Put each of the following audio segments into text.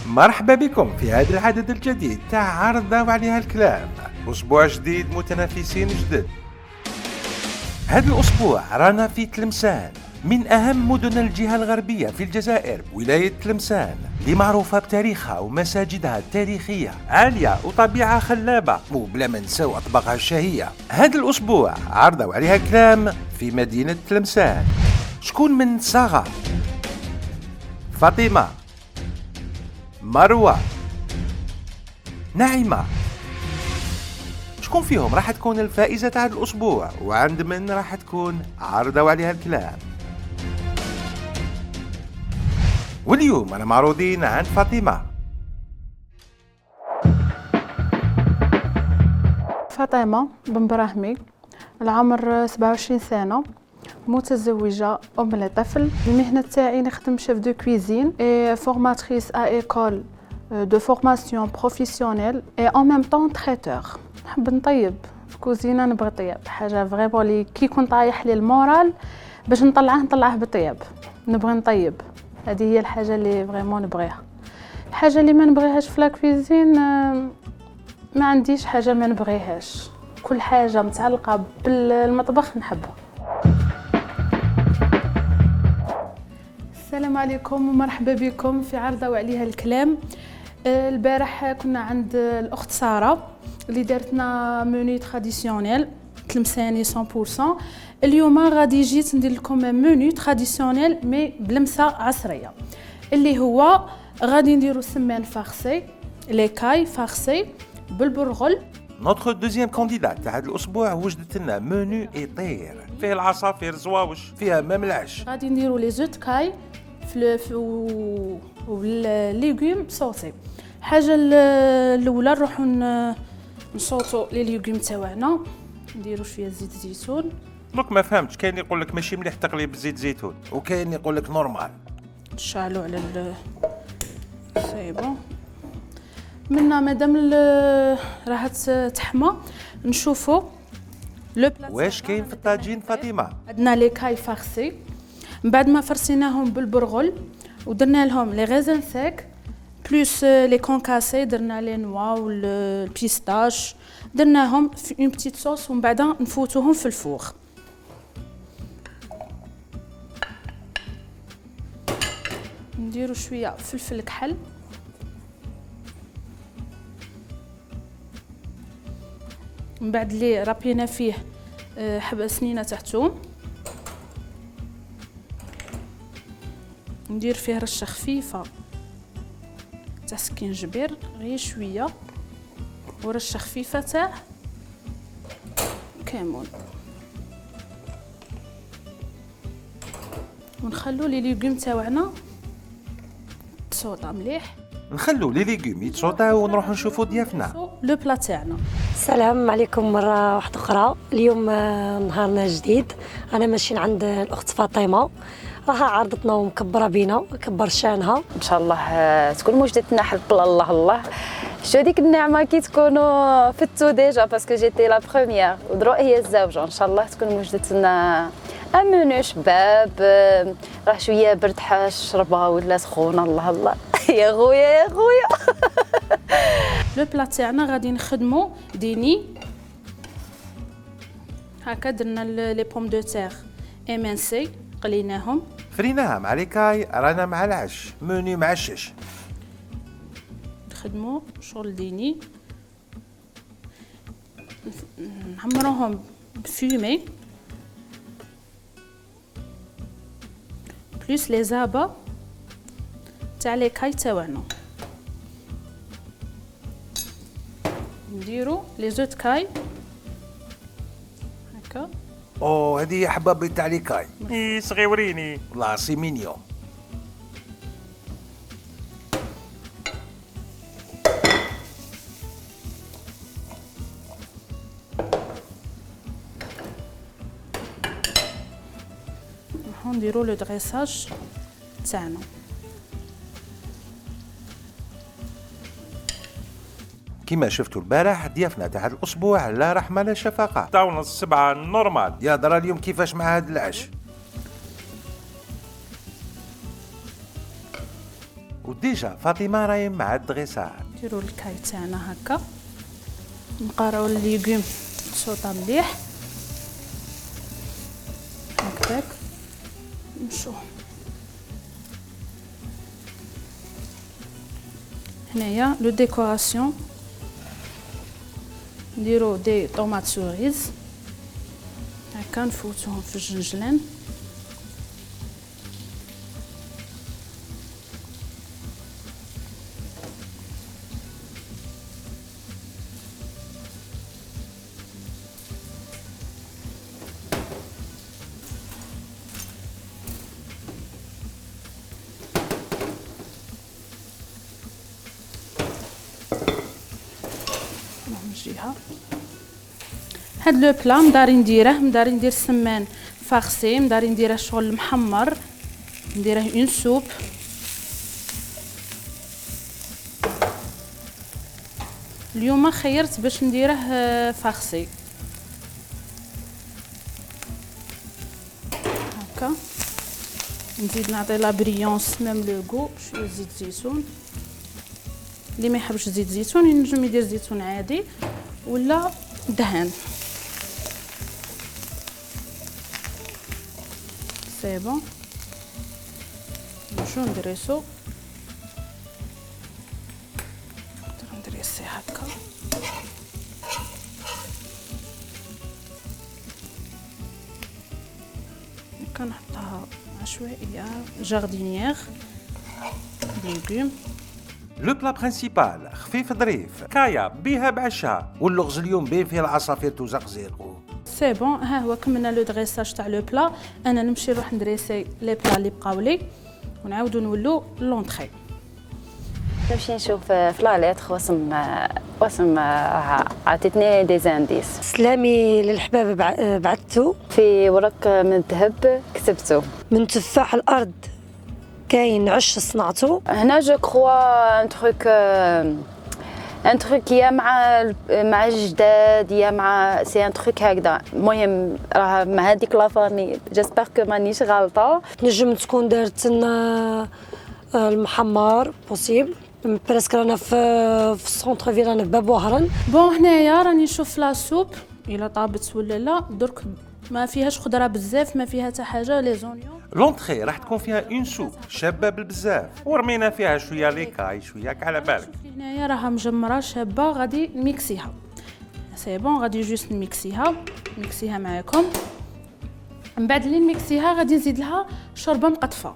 مرحبا بكم في هذا العدد الجديد تاع عرض وعليها الكلام. أسبوع جديد، متنافسين جدد. هذا الأسبوع رانا في تلمسان، من أهم مدن الجهة الغربية في الجزائر. ولاية تلمسان اللي معروفة بتاريخها ومساجدها التاريخية عالية وطبيعة خلابة، وبلا ما نساو أطباقها الشهية. هذا الأسبوع عرض وعليها الكلام في مدينة تلمسان. شكون من صاغة؟ فاطمة، مروة، نعيمة، شكون فيهم راح تكون الفائزة تاع الأسبوع، وعند من راح تكون عارضة وعليها الكلام؟ واليوم أنا معروضين عند فاطمة. فاطمة بن براهمي، العمر 27 سنة، متزوجة، أم لطفل. المهنة تاعي نخدم شيف دو كويزين et formatrice à école de formation professionnelle et en même temps traiteur. نحب نطيب في كوزينة، نبغي طياب، حاجة فريمون لي كي يكون طايح لي المورال باش نطلعه بالطياب. نبغي نطيب، هذه هي الحاجة اللي فريمون نبغيها. الحاجة اللي ما نبغيهاش في لا كويزين، ما عنديش حاجة ما نبغيهاش، كل حاجة متعلقة بالمطبخ نحبها. السلام عليكم ومرحبا بكم في عرضة وعليها الكلام. البارح كنا عند الأخت سارة اللي دارتنا منيو تراديسيونيل تلمساني 100%. اليوم غادي جيت ندير لكم منيو تراديسيونيل مي بلمسة عصرية، اللي هو غادي نديرو سمان فارسي، ليكاي فارسي بالبرغل. نوتخ دوزيام كانديدات تاع هذا الأسبوع وجدت لنا منيو إيطير، فيه العصافير زواوش، فيها مام العش. غادي نديرو لي زوت كاي والليغوم صوصي. الحاجه الاولى نروحو نصوتو لي ليغوم تاعنا، نديرو شويه زيت زيتون. دوك ما فهمتش، كاين يقول لك ماشي مليح تقلي بزيت زيتون، وكاين يقول لك نورمال. نشعلو على سي بون. منا مادام راحت تحمى نشوفو لو بلاط. واش كاين في الطاجين فاطمه؟ عندنا لي كاي فارسي، من بعد ما فرسيناهم بالبرغل ودرنا لهم لي غيزان سيك بلوس لي كونكاسي، درنا لي نوا والبيستاش، درناهم في اون بتيت صوص، ومن بعد نفوتوهم في الفور. نديرو شويه فلفل كحل، من بعد اللي رابينا فيه حبه سنينه تاع ثوم، ندير فيه رشه خفيفه تاع سكينجبير غير شويه، ورشه خفيفه تاع كمون، ونخلو لي ليغوم تاعنا تصوطا مليح. نخلو لي ليغوم يتصوطاو ونروحو نشوفو ضيافنا. لو بلا تاعنا. السلام عليكم مرة واحدة أخرى. اليوم نهارنا جديد، أنا ماشيين عند الأخت فاطمة، راها عرضتنا ومكبرة بينا، كبر شانها ان شاء الله تكون وجدتنا حب الله الله. شو هذيك النعمه كي تكونوا فتو ديجا باسكو جيتي لا بروميير ودروك هي الزوجه، ان شاء الله تكون وجدتنا منو شباب، راه شويه برد حاجه شربها ولا سخونه. الله الله يا خويا يا خويا. لو بلا تاعنا غادي نخدمو ديني هكا. درنا لي بوم دو تير امنسي قليناهم، فريناها مع ليكاي، رانا مع العش، منيو معشش. نخدمو شغل ديني، نعمروهم بفيمي بلوس لي زابا تاع لي كاي تاعنا. نديرو لي زوت كاي هكا. اوه هذه حبابي تاع ليكاي، صغيوريني والله سي مينيو. نديرو لو دريساج تاعنا. كما شفتوا البارح ضيافنا تاع هذا الاسبوع لا رحمه لا شفقه، تاعنا السبعه نورمال. يا درا اليوم كيفاش مع هذا العش؟ وديجا فاطمه راهي مع الدغيساج. نديرو الكاي تاعنا هكا، نقراو الليغوم شوطه مليح هكاك. نمشو هنايا لو ديكوراسيون، نديرو دي طوماط سوريز هكا نفوتوهم في الجنجلان. جهه هاد لو بلا مداري ندير السمان فارسي، مداري نديره شغل محمر، نديره اون سوب. اليوم خيرت باش نديره فارسي هكا. نزيد نعطي لا بريونس ميم لو غو شويه زيت زيتون. اللي ما يحبش زيت زيتون ينجم يدير زيتون عادي ولا دهان. سي بون نمشيو ندريسو، ندريسي هكا. كنحطها عشوائيه جاردينيير ليغوم. لو بلا برينسيبال خفيف ظريف، كايا بيها بعشا، واللغز اليوم باين فيه العصافير توزق زيرو. سي بون، ها هو كملنا لو دريساج تاع لو بلا. انا نمشي نروح ندريسي لي بلا اللي بقاو لي ونعاودو نولو لونطري. نمشي نشوف في لا ليتر واسم عطيتني دي زانديس. سلامي للحباب بعثتو في ورق من الذهب كتبتو. من تفاح الارض كاين عش صنعتو. هنا جو كروا ان تروك يا مع الجداد يا مع سي ان تروك هكذا. المهم راه مع هذيك لافامي جيسبر كو مانيش غلطه. نجم تكون دارت لنا المحمر بوسيبل، بريسك رانا في السونتر فيل، رانا في باب وهران. بون هنايا راني نشوف لا سوب الا طابت ولا لا. درك ما فيهاش خضره بزاف، ما فيها حتى حاجه. لي زونيون لونطري راح تكون فيها اون سوب شابه بالبزاف، ورمينا فيها شويه ليكاي شويه على بالك. هنايا راها مجمره شابه، غادي نميكسيها. سي بون غادي جوست نميكسيها معاكم. من بعد اللي نميكسيها غادي نزيد لها شوربه مقطفه.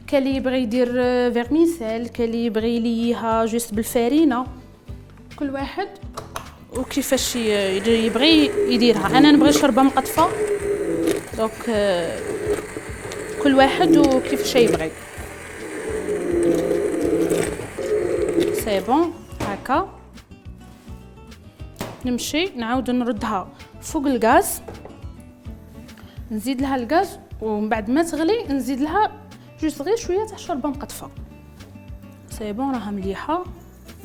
كاين اللي يبغي يدير فيرميسيل، كاين اللي يبغي يليها جوست بالفارينه، كل واحد وكيفاش يبغي يديرها. انا نبغي شوربه مقطفه، دونك كل واحد وكيفاش يبغي. سي بون هكا. نمشي نعاود نردها فوق الغاز، نزيد لها الغاز، ومن بعد ما تغلي نزيد لها جوست غير شويه تاع شوربه مقطفه. سي بون راها مليحه.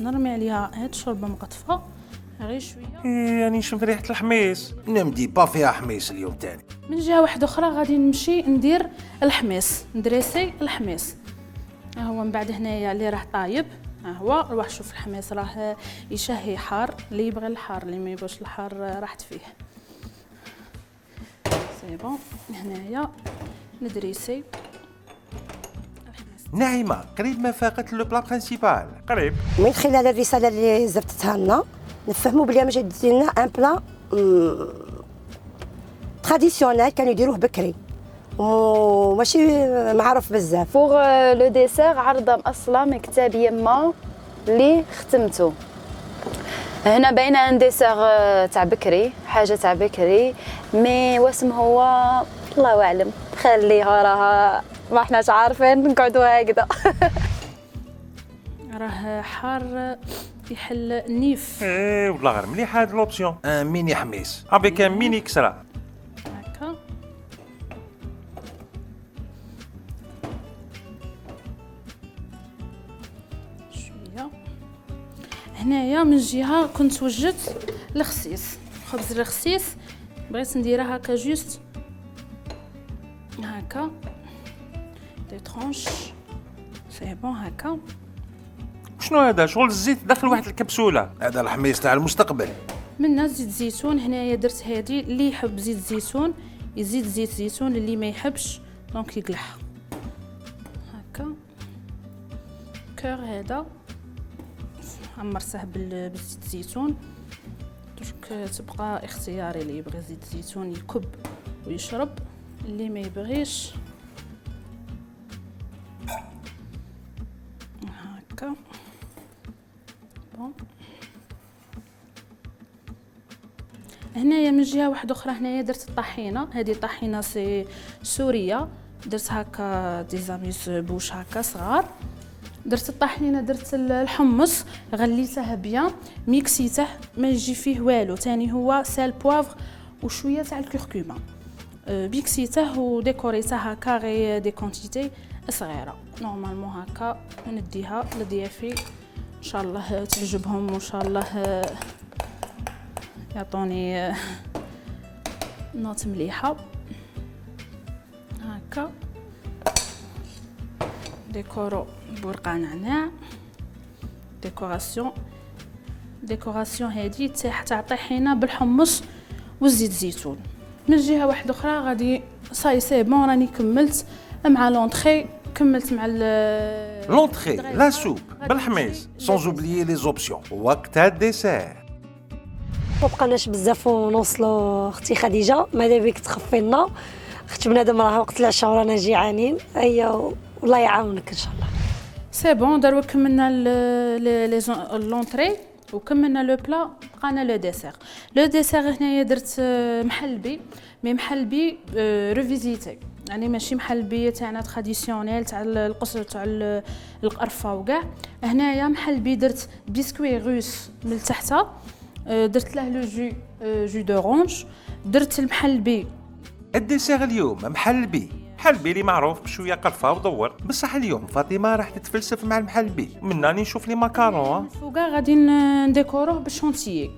نرمي عليها هاد الشوربه مقطفه غير شويه. يعني نشم ريحه الحميص. نمدي با فيها حميص اليوم تاني. من جهه واحده اخرى غادي نمشي ندير الحميص، ندريسي الحميص. ها هو من بعد هنايا اللي راه طايب. ها هو روح شوف الحميص راه يشهي حار. اللي يبغي الحار، اللي ما يبغيش الحار راحت فيه. سي بون هنايا ندريسي. نعيمه قريب ما فاقت لو بلا برينسيبال، قريب. من خلال الرساله اللي زفتتها لنا نفهموا بلي ماجي دير لنا ان بلا تراديسيونيل كانوا يديروه بكري وماشي معروف بزاف. بوغ لو ديسير عرضه مأصله من كتاب يما اللي ختمته. هنا باينه ان ديسير تاع بكري، حاجه تاع بكري، مي واسم هو الله اعلم. خليها راها ما حناش عارفين، نقعدوا هكذا. راه حار يحل النيف. ايه والله غير مليح هاد لوبسيون. ميني حميص افيك ان ميني كسرة هكا. شويه هنايا من جهه كنت وجدت الخسيس، خبز الخسيس بغيت نديرها هكا جوست هكا دي ترونش. سي بون هكا. شنو هذا؟ شغل الزيت داخل واحد الكبسوله، هذا الحميص تاع المستقبل. منا زيت زيتون. هنايا درت هادي اللي يحب زيت زيتون يزيد زيت زيتون، اللي ما يحبش دونك يقلعها هكا. كور هذا عمرته بالزيت زيتون، درك تبقى اختياري، اللي يبغي زيت زيتون يكب ويشرب، اللي ما يبغيش هكا. بون هنايا من جهه واحده اخرى هنايا درت الطحينه. هذه طحينه سي سوريه، درت هكا دي زاميس بوش هكا صغار. درت الطحينه، درت الحمص، غليته بيان، ميكسيته، ما يجي فيه والو. تاني هو سال بوافغ وشويه تاع الكركومه، بيكسيته وديكوريته هكا غير دي كونتيتي صغيره. نورمالمون هكا نديها لضيافي ان شاء الله تعجبهم، وان شاء الله يعطوني نوت مليحه هكا. ديكورو بورقه نعناع، ديكوراسيون هذه تاع طحينه بالحمص والزيت زيتون. من جهه واحده اخرى غادي صاي سي بون، راني كملت مع لونطري، كملت مع لونطري لا سوب بالحميص، سون اوبليي لي زوبسيون. وقتها الديسير ما بقناش بزاف ونوصلوا. اختي خديجه ماذا بك تخفي لنا؟ اختي بنادم راه وقت العشاء ورانا جيعانين. ايوا الله يعاونك ان شاء الله. سي بون داروا كملنا لونطري وكملنا لو بلا، بقانا لو ديسير. لو ديسير هنايا درت محلبي، مي محلبي ريفيزيتي، يعني ماشي محلبي تاعنا تراديسيونيل تاع القصر تاع القرفه وكاع. هنايا محلبي درت بسكوي روس من تحت، درت له لو جو دورانج، درت المحلبي. الديسير اليوم محلبي اللي معروف بشويه قرفه ودور. بصح اليوم فاطمه راح تتفلسف مع المحلبي، من راني نشوف لي ماكارون. فوقا غادي نديكوروه بالشونتيي.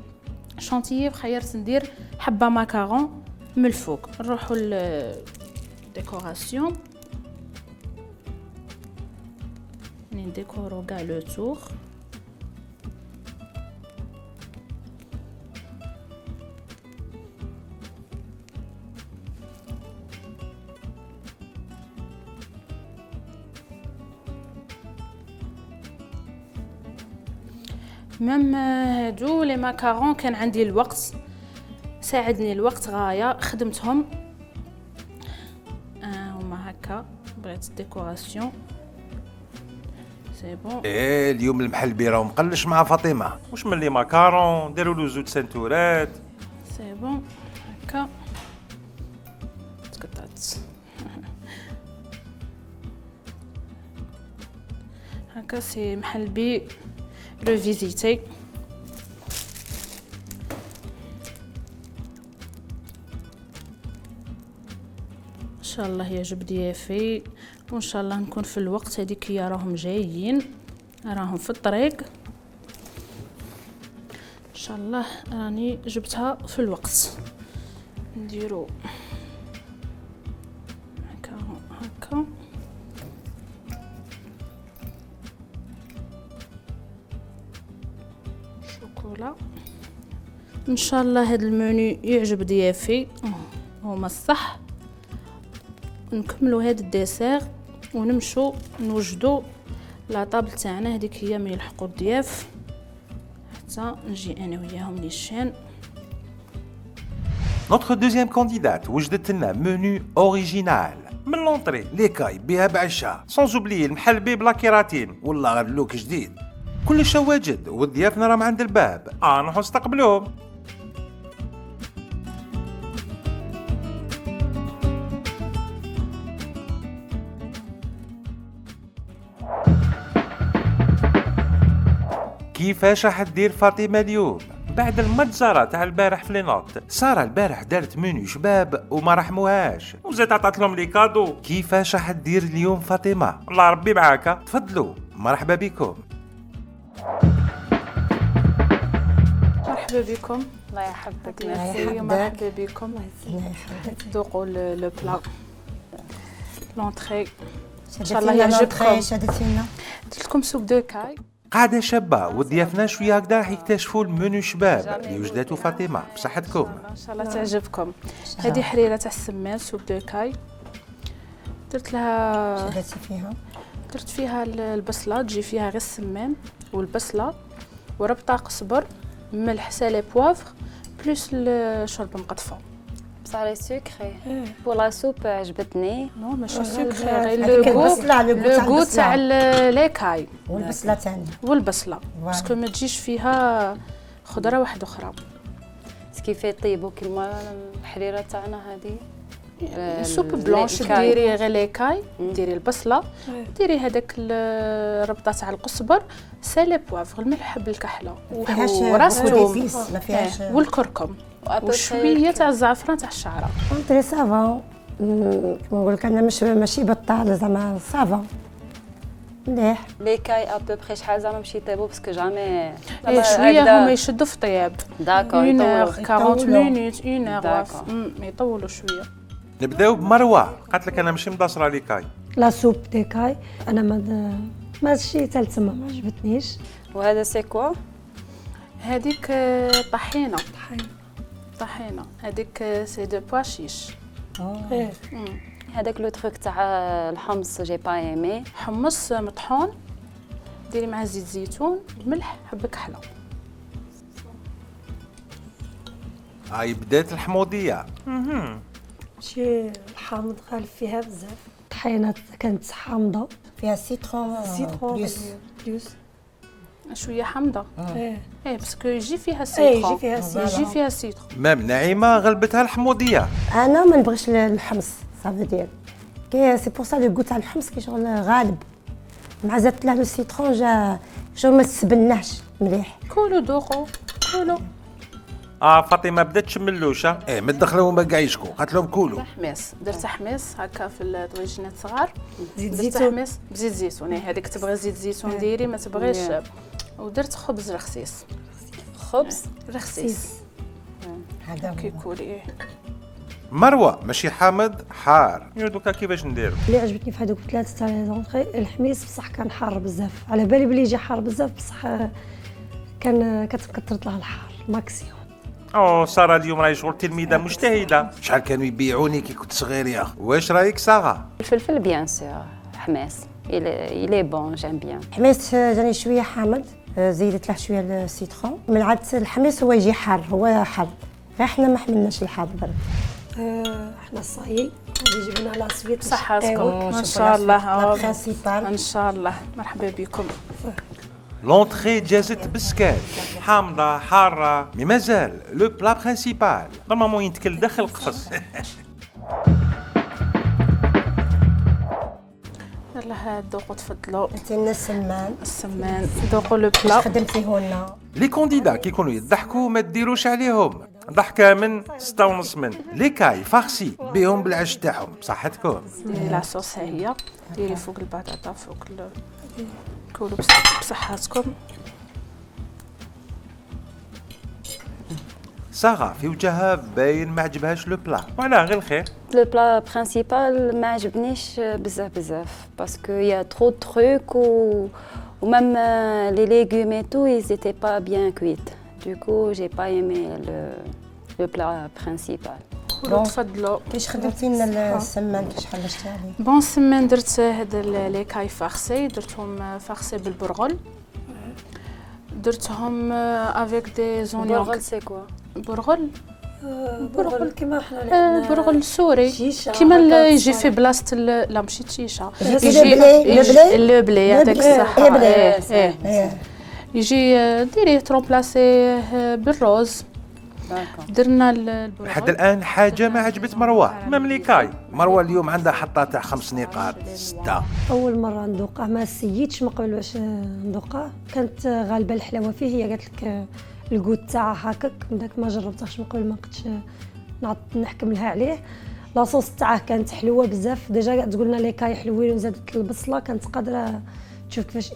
شونتيي خيرت ندير حبه ماكارون من الفوق. نروحوا للديكوراسيون، نديكورو كاع لو تور. ميم هادو لي ماكارون كان عندي الوقت، ساعدني الوقت غايه، خدمتهم. هما هكا بغيت الديكوراسيون سي بون. اليوم المحلبي راه مقلش مع فاطمه. واش من لي ماكارون ديروا له زوج سنتورات. سي بون هكا تقطعت هكا. سي محلبي ريفيزيتي. ان شاء الله يعجب ضيافي، وان شاء الله نكون في الوقت. هذيك هي راهم جايين، راهم في الطريق ان شاء الله. راني جبتها في الوقت. نديرو هكا هكا. شوكولا ان شاء الله. هذا المنيو يعجب ضيافي، هما الصح. نكملوا هذا الديسير ونمشوا نوجدوا لا طابل تاعنا. هذيك هي من يلحقوا الضياف حتى نجي انا وياهم نيشان. نوتر دوزيام كانديدات وجدت لنا منيو اوريجينال من لونطري ليكاي بها بعشا، سون اوبليي المحلبي بلا كيراتين. والله غير لوك جديد، كلش واجد والضيافنا راهم عند الباب. نروحوا نستقبلوهم. كيفاش راح تدير فاطمه اليوم بعد المجزره تاع البارح في لي نوت؟ ساره البارح دارت منيو شباب وما رحموهاش، وزيد عطات لهم لي كادو. كيفاش راح تدير اليوم فاطمه؟ الله ربي معاك. تفضلوا، مرحبا بكم. مرحبا بكم. الله يحفظك. ميرسي. مرحبا بكم. ذوقوا لو بلا لونطري ان شاء الله يعجبكم. شادتي لنا درت لكم سوب دو كاي. قاعدة شابة وضيافنا شوية هكذا راح يكتشفوا المنيو شباب اللي وجدته فاطمة بصحتكم. ان شاء الله تعجبكم. هذه حريره تاع السمان سوب دو كاي. درت لها شادتي فيها درت فيها البصله، تجي فيها غير السمان والبصله وربطه قزبر ملح سالي بوافغ بلوس الشرب مقطفه. بصح لي سكري بور لا سوب عجبتني. نو ماشي سكر، غير هذيك لو البصلة، لو غو تاع البصلة. ليكاي والبصله ثاني والبصله باسكو ما تجيش فيها خضره واحده اخرى. سكيفي طيبو كيما الحريره تاعنا هذه. سوب بلونش ديري غير ليكاي، ديري البصله، ديري هذاك الربطه تاع القزبر سالي بوافغ الملح بالكحله وراس توم ما فيهاش والكركم وشويه تاع الزعفران تاع الشعره. اونطري سافا. نقول لك انا ماشي بطال زعما سافا مليح. لي كاي ا بو بري شحال زعما باش يطيبوا باسكو جامي شويه هما يشدوا في طياب. داكور 1 يطولوا. 40 مينوت 1 داكور. يطولوا شويه. نبداو بمروة، قالت لك أنا ماشي مداصرة لي كاي. لا سوب دي كاي انا ماشي حتى تما ما عجبتنيش. وهذا سي كوا؟ هذيك طحينه. طحينه هذيك سي دو بوا شيش. ايه هذاك لو تروك تاع الحمص جي با ايمي. حمص مطحون ديري معاه زيت زيتون ملح حبه كحله. هاي بدات الحموضية. شي الحامض غالب فيها بزاف. الطحينه كانت حامضه فيها سيترون بليس. بلوس شويه حامضه. ايه باسكو يجي فيها ايه سيترون. يجي فيها سيترون. يجي فيها سيترون. مام نعيمة غلبتها الحموضية. انا ما نبغيش الحمص صافي ديال كي سي بور سا لو غو تاع الحمص كي شغل غالب مع زدت له لو سيترون جا شغل ما تسبناش مليح. كولوا ذوقوا كولوا. فاطمة بدات تشملوشة. ما تدخلوهم ما كاع يشكوا، قالت لهم كولوا. حميص درت حميص هكا في الطويجينات صغار. زيت درت زيتون. حميص بزيت زيتون. هذيك تبغي زيت زيتون ديري، ما تبغيش. ودرت خبز رخصيص. خبز رخصيص هذا هو. كي كولي. مروة ماشي حامض حار. دوكا كيفاش نديرو؟ اللي عجبتني في هذوك ثلاثه تاع لي زونطري الحميص بصح كان حار بزاف، على بالي بلي يجي حار بزاف بصح كان كتكثرت له الحار ماكسيموم. سارة اليوم راهي شغل تلميذة مجتهدة. شحال كانوا يبيعوني كي كنت صغير يا أخي. واش رايك سارة؟ الفلفل بيان سور حماس il est bon j'aime bien. الحميص جاني شويه حامض، زيدت له شويه السيترون. من عاد الحميص هو يجي حار، هو حار غير حنا ما حملناش الحار برك. احنا صايي غادي جبنا لا سويت صحتكم ان شاء الله. برينسيبال ان شاء الله مرحبا بكم. لونطخي جازت بسكال حامضة حارة، مي مازال لو بلا برينسيبال نورمالمون ينتكل داخل القفص. يلا ذوقوا تفضلوا. عطينا السمان. السمان ذوقوا لو واش بلا. خدمتيه لنا؟ لي كونديدا كيكونوا يضحكوا ما ديروش عليهم. ضحكة من 6.5 من لي كاي فارسي بيهم بالعش تاعهم بصحتكم. ديري لاصوص ها هي، ديري فوق البطاطا فوق كولوا بصحتكم. سارة في وجهها باين ما عجبهاش لو بلا، وعلاه غير الخير. لو بلا برينسيبال ما عجبنيش بزاف باسكو يا ترو تروك و même les légumes et tout ils étaient pas bien cuits. Du coup, j'ai pas aimé le plat principal. كولوا تفضلوا. كيفاش خدمتي لنا السمان كيفاش حلشتي عليه؟ بون سمان درت هاد لي كاي فارسي، درتهم فارسي بالبرغل. درتهم افيك دي زونيون. Burgol, c'est quoi? برغل برغل كيما حنا برغل سوري شيشة كيما هكا يجي صغير. في بلاصه لا ماشي شيشه. البلي. لو بلي يعطيك الصحه. البلي. ايه يجي ديريه ترومبلاسيه بالروز. درنا البرغل. لحد الان حاجه ما عجبت مروه ما ملي كاي. مروه اليوم عندها حطه تاع 5 نقاط 6. اول مره ندوقه ما سيتش من قبل باش ندوقه، كانت غالبه الحلاوه فيه. هي قالت لك الكوت تاعها هكاك، من داك ما جربتهاش من قبل ما قدش نحكم لها عليه. لاصوص تاعه كانت حلوه بزاف. ديجا تقول لنا لي كاي حلوين وزادت البصله كانت قادره تشوف كيفاش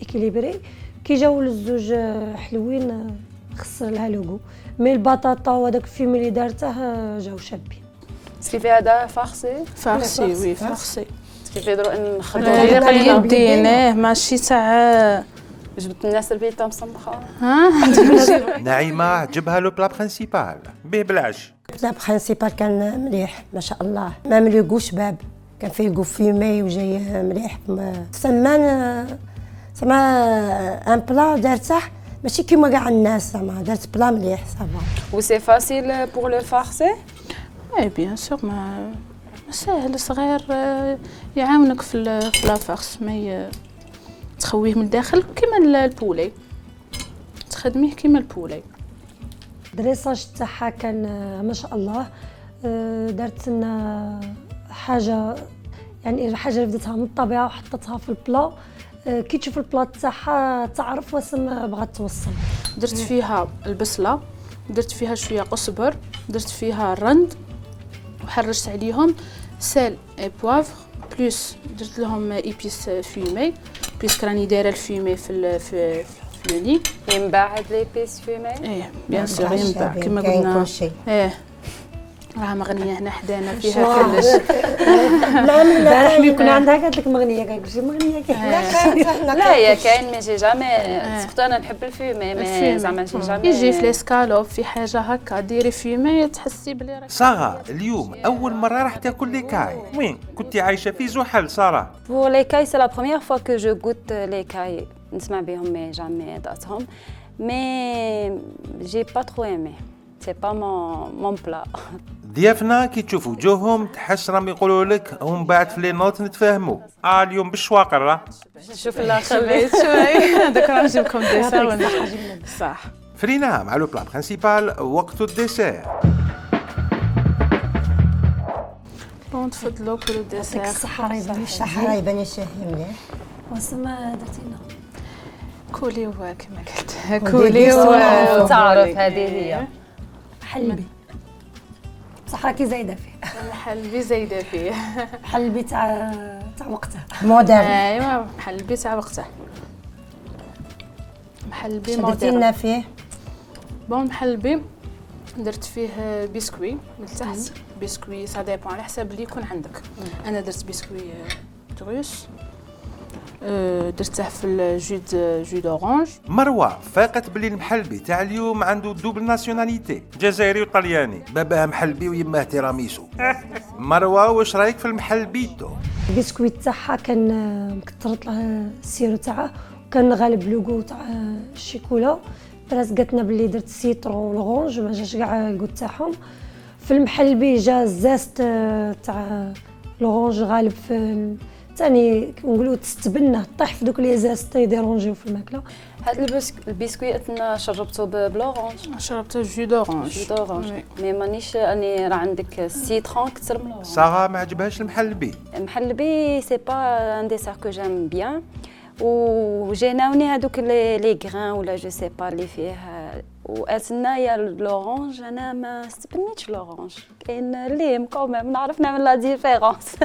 اكيليبري. كي جاو الزوج حلوين خسر لها لوغو، مي البطاطا وهذاك الفيلم اللي دارته جاو شابين. Ce qui fait هذا فارسي. فارسي وي فارسي. كيف يقدروا نخدموا طريقه بطريقة اليدين ماشي تاع جبت الناس البيتا مصمخه. نعيمة عجبها لو بلا برينسيبال به بالعش. لا برينسيبال كان مليح ما شاء الله، مام لو غو شباب كان فيه الغو فيمي وجاي مليح. سمان ان بلا دارته ماشي كيما كاع الناس، زعما دارت بلا مليح صافا. و سي فاسيل بور لو فارسي. اي بيان سور ما ساهل صغير يعاونك في لافارس ما تخويه من الداخل كيما البولي تخدميه كيما البولي. الدريساج تاعها كان ما شاء الله. دارت لنا حاجه يعني حاجه بدتها من الطبيعه وحطتها في البلا. كي تشوف البلا تاعها تعرف واسم بغات توصل. درت فيها البصله، درت فيها شويه قزبر، درت فيها الرند وحرشت عليهم سال اي بوافر بلوس درت لهم ايبيس فيمي بيسك راني دايره الفيمي في لوني. ينباع هاد لي بيس فيمي؟ ايه بيان سور ينباع كيما قلنا. ايه راها مغنيه هنا حدانا فيها كلش. البارح ملي كنا عندها قالت لك مغنيه، قالت لك مغنيه لا هي كاين مي جي جامي سكوت انا نحب الفيمي مي زعما جي جامي يجي في ليسكالوب في حاجه هكا ديري فيمي تحسي بلي راك. سارة اليوم أول مرة راح تاكل لي كاي، وين كنتي عايشة في زحل سارة؟ Pour les cailles, c'est la première fois que je goûte les cailles. نسمع بهم mais jamais دقتهم. Mais j'ai pas trop aimé. C'est pas mon plat. ضيافنا كي تشوفوا وجوههم تحس راهم يقولوا لك ومن بعد في لي نوت نتفاهموا. اليوم بالشواقر راه. شوف الاخر خليت شوي دوك راه نجيبكم ديسير صح. فرينا مع لو بلا برينسيبال وقت الديسير. بون تفضلوا كلوا الديسير. الصحه رايبه الصحه يبان الشاهي مليح. واسم درتي لنا كولي كما قلت كولي تعرف هذه هي حلبي بصح راكي زايده فيه. محل زايده فيه. حلبي تاع وقته مودرن. ايوا محل تاع وقته. محل بي شدتي مودرن. لنا فيه بون محل بي درت فيه بسكوي من تحت. بسكوي سا ديبون على حساب اللي يكون عندك. انا درت بسكوي تروس درته في الجو دورانج. مروة فاقت بلي المحلبي تاع اليوم عنده دوبل ناسيوناليتي، جزائري وطلياني، باباه محلبي ويماه تيراميسو. مروة واش رايك في المحلبيتو؟ البسكويت تاعها كان مكثرت له السيرو تاعها وكان غالب لوغو تاع الشيكولا. براس قالتنا بلي درت سيترون لورانج ما جاش كاع الكوت تاعهم. في المحلبي جا الزاست تاع لورانج غالب في ثاني نقولوا تستبنى طيح في دوك لي زاست يديرونجيو في الماكله. هاد البسكويت انا شربته بلورانج. شربته جو دورانج. مي مانيش اني راه عندك السيترون كثر من لورانج. سارة ما عجبهاش المحلبي. المحلبي سي با ان ديسير كو جيم بيان. وجيناوني هذوك لي غران ولا جو سي با اللي فيه واتنا يا لورانج. انا ما استبنيتش لورانج كاين اللي مقاومه نعرف نعمل لا ديفيرونس.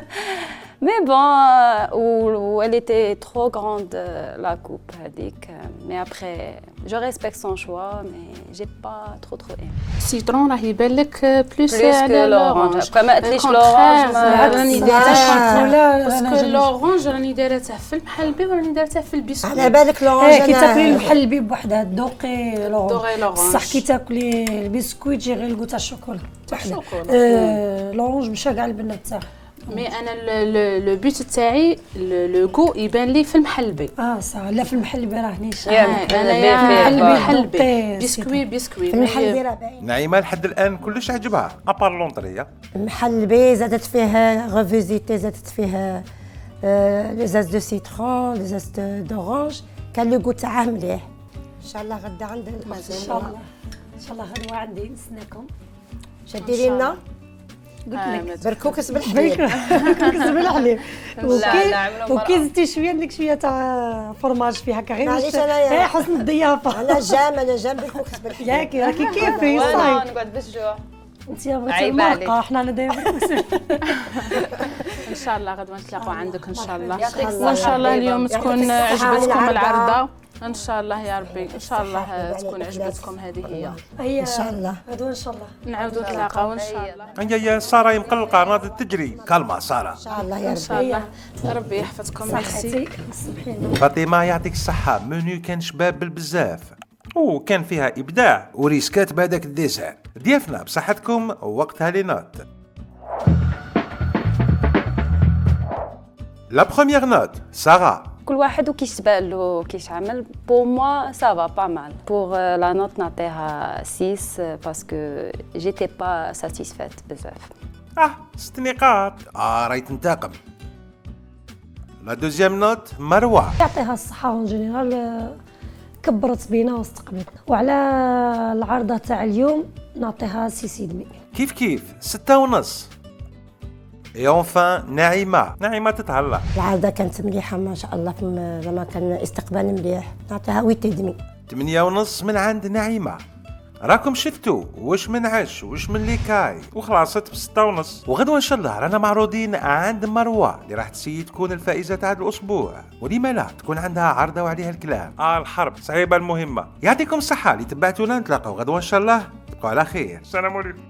مي بون و elle était trop grande la coupe هذيك. مي ابري جو ريسبكت سون شوا مي جي با trop aimé. السيترون راه يبان لك بلوس على لورانج. ما قلتليش لورانج راني دايره لا باسكو لورانج راني دايرته في المحلبي وراني دايرته في البسكويت. على بالك لورانج كي تاكلي المحلبي بوحدها دوقي لورانج. دوقي لورانج. بصح كي تاكلي البسكويت يجي غير الكوت تاع الشوكولا وحده. لورانج مشى كاع البنات تاعها. مي انا لو بوت تاعي لو غو يبان لي في المحلبي. صح. لا في المحلبي راه نيش. انا محلبي بسكوي في المحل راه باين. نعيمة لحد الآن كلش عجبها ابار لونطريه. المحلبي زادت فيه غوفيزيتي، زادت فيه لي زاز دو سيترون، لي زاز دورانج، كان لو غو تاعه مليح. ان شاء الله غدا عندنا ان شاء الله ان شاء الله غدوه عندي نستناكم. شديري لنا قلت لك بركوكس بالحليب. كسب الحليب. لا وكي زدتي شويه عندك شويه تاع فرماج فيها هكا غير معليش أنا حسن الضيافه. انا جام بالكوكس بالحليب. ياكي راكي كيفي وانا صايب. نقعد بالجوع. انت بغيتي عيب عليك. المرقه حنا دايما ان شاء الله غدوه نتلاقوا عندك ان شاء الله. يعطيك وان شاء الله اليوم تكون عجبتكم العرضه ان شاء الله يا ربي، ان شاء الله تكون عجبتكم. هذه هي ان شاء الله. غدوه ان شاء الله نعاودوا نتلاقاو ان شاء الله. هيا ساره مقلقه ناضت تجري. كالما ساره. ان شاء الله يا ان ربي. شاء الله ربي يحفظكم. ميرسي. فاطمه يعطيك الصحه، منيو كان شباب بالبزاف وكان فيها ابداع وريسكات بهذاك الديسان. ضيافنا بصحتكم وقتها لي نوت. لا بروميير نوت ساره. كل واحد وكيش تبان له كيش عمل. بور موا سافا با مال. بور لا نوت نعطيها 6 باسكو جيتي با ساتيسفيت بزاف. 6 نقاط. راهي تنتقم. لا دوزيام نوت مروه. يعطيها الصحه اون جينيرال، كبرت بينا واستقبلتنا. وعلى العارضه تاع اليوم نعطيها 6.5. كيف 6.5. اي اونفان نعيمه تتهلا. العارضه كانت مليحه ما شاء الله، زعما كان استقبال مليح، نعطيها 8.5. 8.5 من عند نعيمه. راكم شفتوا واش من عش واش من ليكاي وخلاصت ب6.5. وغدوه ان شاء الله رانا معروضين عند مروه اللي راح تكون الفائزه تاع هذا الاسبوع، ولما لا تكون عندها عرضه وعليها الكلام. الحرب صعيبه المهمه. يعطيكم الصحه اللي تبعتونا، نتلاقاو غدوه ان شاء الله. تبقوا على خير. السلام عليكم.